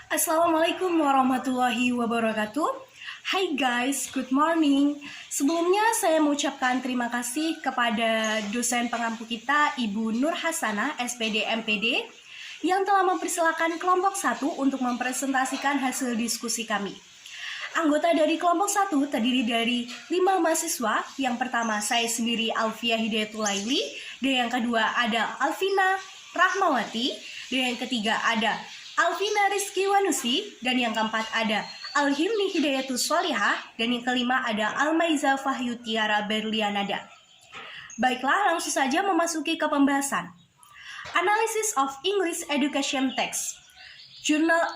Assalamualaikum warahmatullahi wabarakatuh. Hai guys, good morning. Sebelumnya saya mengucapkan terima kasih kepada dosen pengampu kita Ibu Nur Hasanah, SPD MPD, yang telah mempersilakan kelompok 1 untuk mempresentasikan hasil diskusi kami. Anggota dari kelompok 1 terdiri dari 5 mahasiswa. Yang pertama saya sendiri Alfia Hidayatul Laili, dan yang kedua ada Alvina Rahmawati, dan yang ketiga ada Alvina Rizky Wanusi, dan yang keempat ada Alhimni Hidayatul Solihah, dan yang kelima ada Almaiza Fahyu Tiara Berlianada. Baiklah, langsung saja memasuki ke pembahasan. Analysis of English Education Text. Jurnal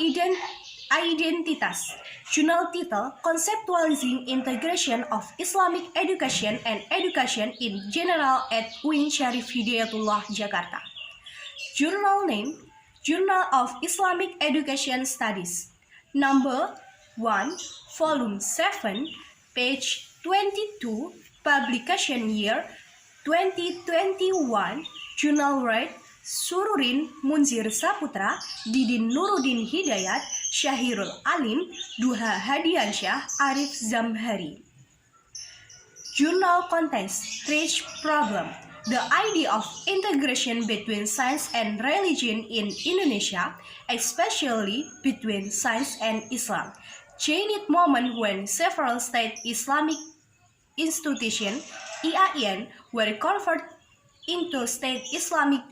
Identitas. Jurnal title Conceptualizing Integration of Islamic Education and Education in General at UIN Syarif Hidayatullah, Jakarta. Journal name Journal of Islamic Education Studies, number 1, volume 7, page 22, publication year 2021, journal right, Sururin Munzir Saputra, Didin Nuruddin Hidayat, Syahirul Alim, Duha Hadiansyah, Arif Zamhari. Journal contents, rich problem. The idea of integration between science and religion in Indonesia, especially between science and Islam, changed moment when several state Islamic institutions (IAIN) were converted into state Islamic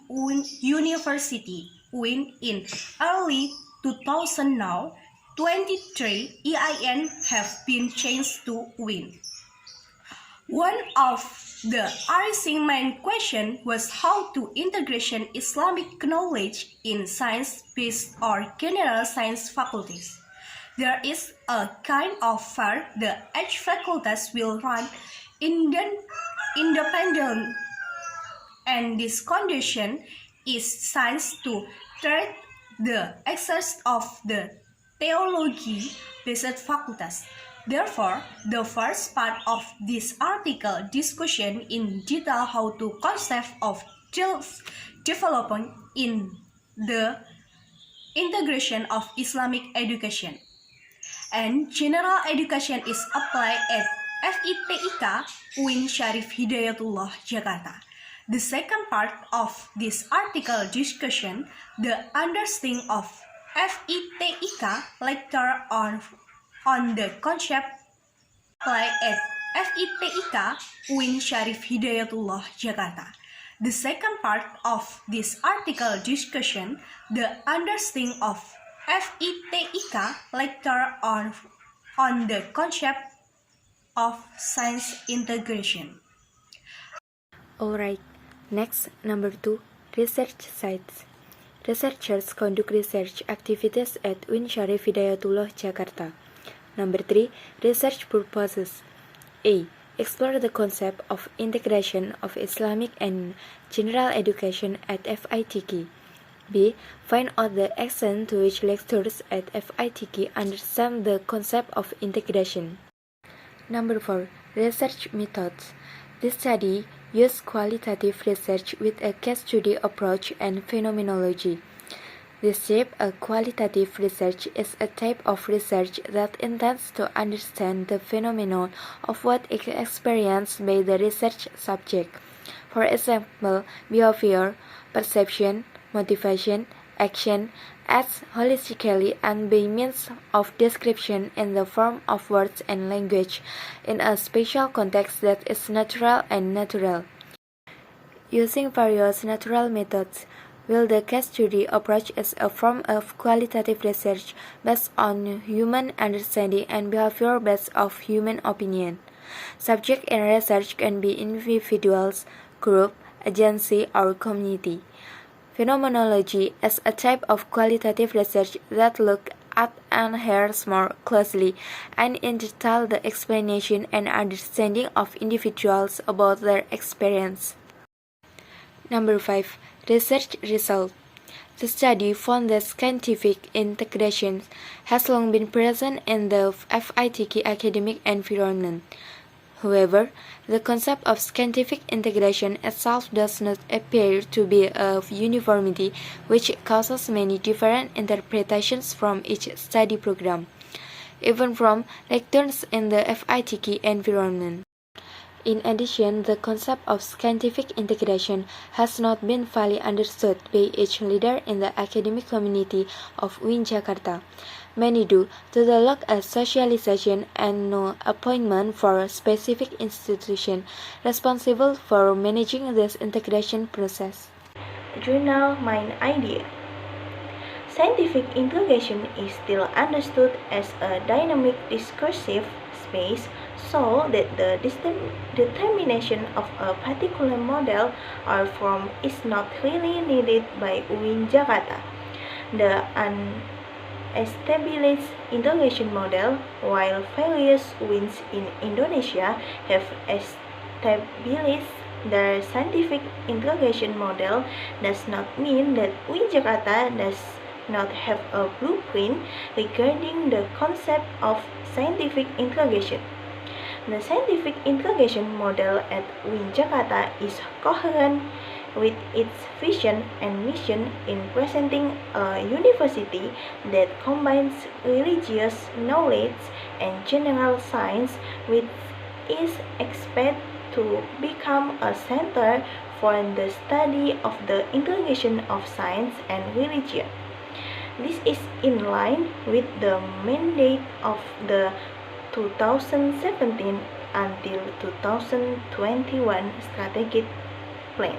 University (UIN) in early 2000. Now, 23 IAIN have been changed to UIN. One of the arising main question was how to integration Islamic knowledge in science-based or general science faculties. There is a kind of fear the each faculties will run independent, and this condition is science to treat the excess of the theology-based faculties. Therefore, the first part of this article discussion in detail how to concept of development in the integration of Islamic education and general education is applied at FITIK UIN Syarif Hidayatullah, Jakarta. The second part of this article discussion, the understanding of FITIK lecture on the concept applied at FITIK UIN Syarif Hidayatullah, Jakarta. The second part of this article discussion, the understanding of FITIK lecture on the concept of science integration. Alright, next, number 2, research sites. Researchers conduct research activities at UIN Syarif Hidayatullah, Jakarta. Number 3, research purposes. A. Explore the concept of integration of Islamic and general education at FITK. B. Find out the extent to which lecturers at FITK understand the concept of integration. Number 4, research methods. This study uses qualitative research with a case study approach and phenomenology. This type of qualitative research is a type of research that intends to understand the phenomenon of what is experienced by the research subject. For example, behavior, perception, motivation, action, as holistically and by means of description in the form of words and language in a special context that is natural and natural. Using various natural methods, while the case study approach is a form of qualitative research based on human understanding and behavior based on human opinion. Subject in research can be individuals, group, agency, or community. Phenomenology is a type of qualitative research that looks at and hears more closely and in detail the explanation and understanding of individuals about their experience. Number 5. Research result. The study found that scientific integration has long been present in the FITK academic environment. However, the concept of scientific integration itself does not appear to be of uniformity, which causes many different interpretations from each study program, even from lectures in the FITK environment. In addition, the concept of scientific integration has not been fully understood by each leader in the academic community of UIN Jakarta. Many due to the lack of socialization and no appointment for a specific institution responsible for managing this integration process. Journal Mind Idea. Scientific integration is still understood as a dynamic discursive space, so that the determination of a particular model or form is not really needed by UIN Jakarta. The established integration model, while various UINs in Indonesia have established their scientific integration model, does not mean that UIN Jakarta does not have a blueprint regarding the concept of scientific integration. The scientific integration model at UIN Jakarta is coherent with its vision and mission in presenting a university that combines religious knowledge and general science, which is expected to become a center for the study of the integration of science and religion. This is in line with the mandate of the 2017 until 2021 strategic plan.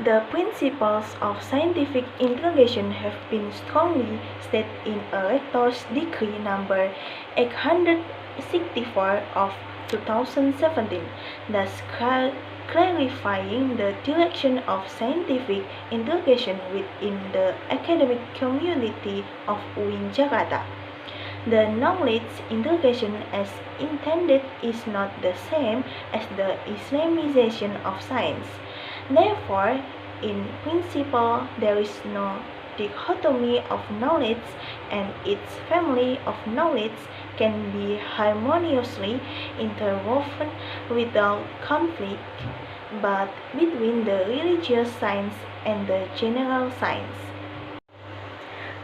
The principles of scientific integration have been strongly stated in a Rector's Decree number 864 of 2017, thus clarifying the direction of scientific integration within the academic community of UIN Jakarta. The knowledge integration as intended is not the same as the Islamization of science. Therefore, in principle, there is no dichotomy of knowledge, and its family of knowledge can be harmoniously interwoven without conflict, but between the religious science and the general science.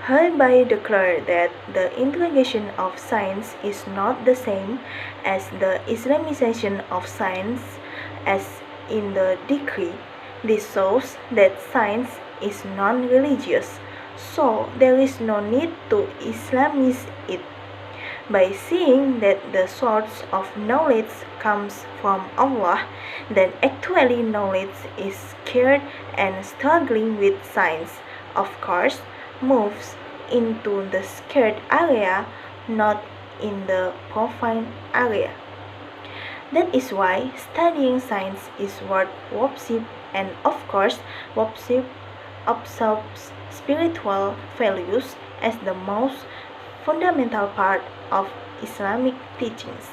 Hereby declare that the integration of science is not the same as the Islamization of science as in the decree. This shows that science is non-religious, so there is no need to Islamize it. By seeing that the source of knowledge comes from Allah, then actually knowledge is scared and struggling with science, of course, moves into the scared area, not in the profane area. That is why studying science is worth worship, and of course, worship absorbs spiritual values as the most fundamental part of Islamic teachings.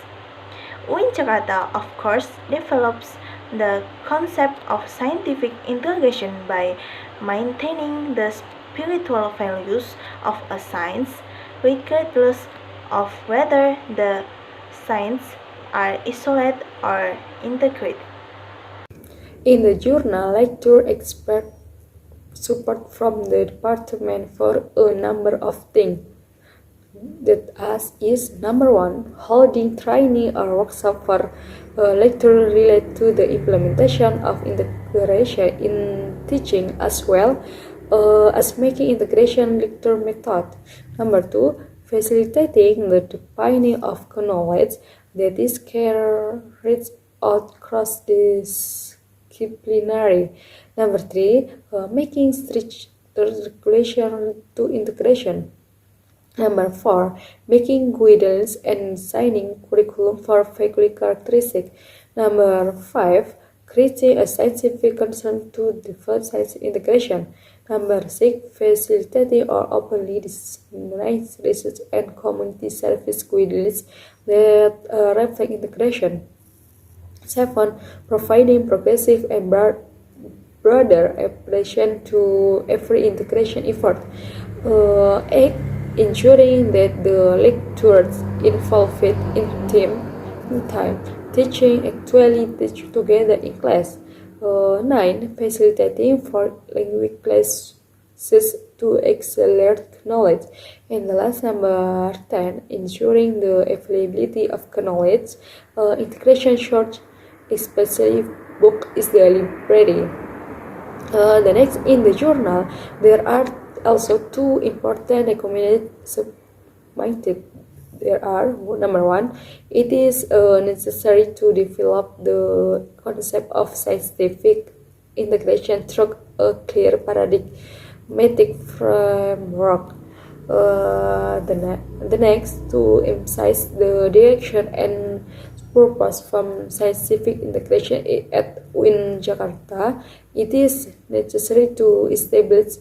UIN Jakarta, of course, develops the concept of scientific integration by maintaining the spiritual values of a science, regardless of whether the science are isolated or integrated. In the journal lecture, expert support from the department for a number of things. That is number 1, holding training or workshop for lecture related to the implementation of integration in teaching, as well as making integration lecture method. Number 2, facilitating the defining of knowledge that is carried out cross-disciplinary. Number 3, making strict regulation to integration. Number 4, making guidance and designing curriculum for faculty characteristics. Number 5, creating a scientific concern to develop science integration. Number 6, facilitating or openly disseminating research and community service guidelines that reflect integration. 7, providing progressive and broader application to every integration effort. 8, ensuring that the lecturers involved in time teaching actually teach together in class. 9. Facilitating for language classes to accelerate knowledge. And the last number 10, ensuring the availability of knowledge. Integration short, especially book is the library. The next, in the journal, there are also two important recommendations submitted. There are, number 1, it is necessary to develop the concept of scientific integration through a clear paradigmatic framework. The next, to emphasize the direction and purpose from scientific integration at UIN Jakarta, it is necessary to establish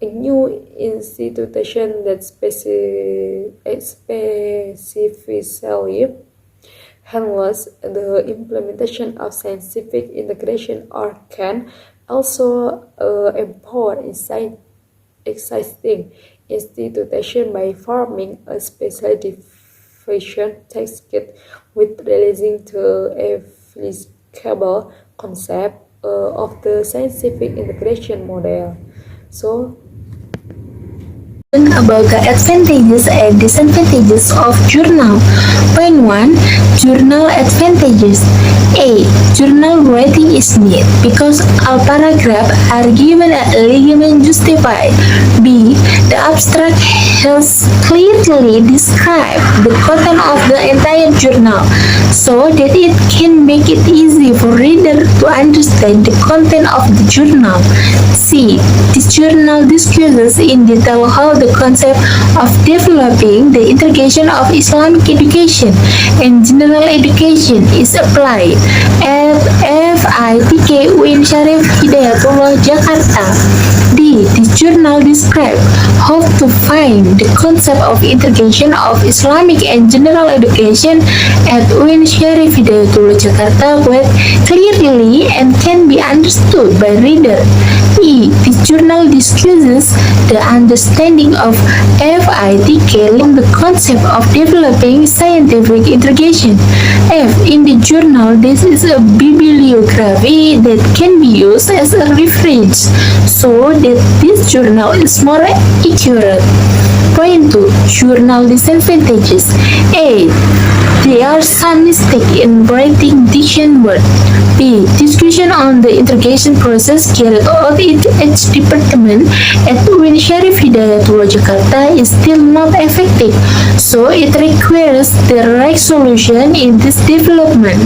a new institution that specifically handles the implementation of scientific integration, or can also empower existing institution by forming a special division task with releasing the applicable concept of the scientific integration model. So, about the advantages and disadvantages of journal. Point 1. Journal advantages. A. Journal writing is neat because all paragraphs are given a legible justified. B. The abstract has clearly described the content of the entire journal so that it can make it easy for reader to understand the content of the journal. C. This journal discusses in detail how the concept of developing the integration of Islamic education and general education is applied at FITK UIN Syarif Hidayatullah Jakarta. D. This journal describes how to find the concept of integration of Islamic and general education at UIN Syarif Hidayatullah Jakarta quite clearly and can be understood by reader. E. This journal discusses the understanding of FITK on the concept of developing scientific integration. F. In the journal, this is a bibliography that can be used as a reference so that this journal is more accurate. Point 2. Journal disadvantages. A. There are some mistakes in writing diction words. B. Discussion on the integration process carried out in each department at UIN Syarif Hidayatullah Jakarta is still not effective, so it requires the right solution in this development.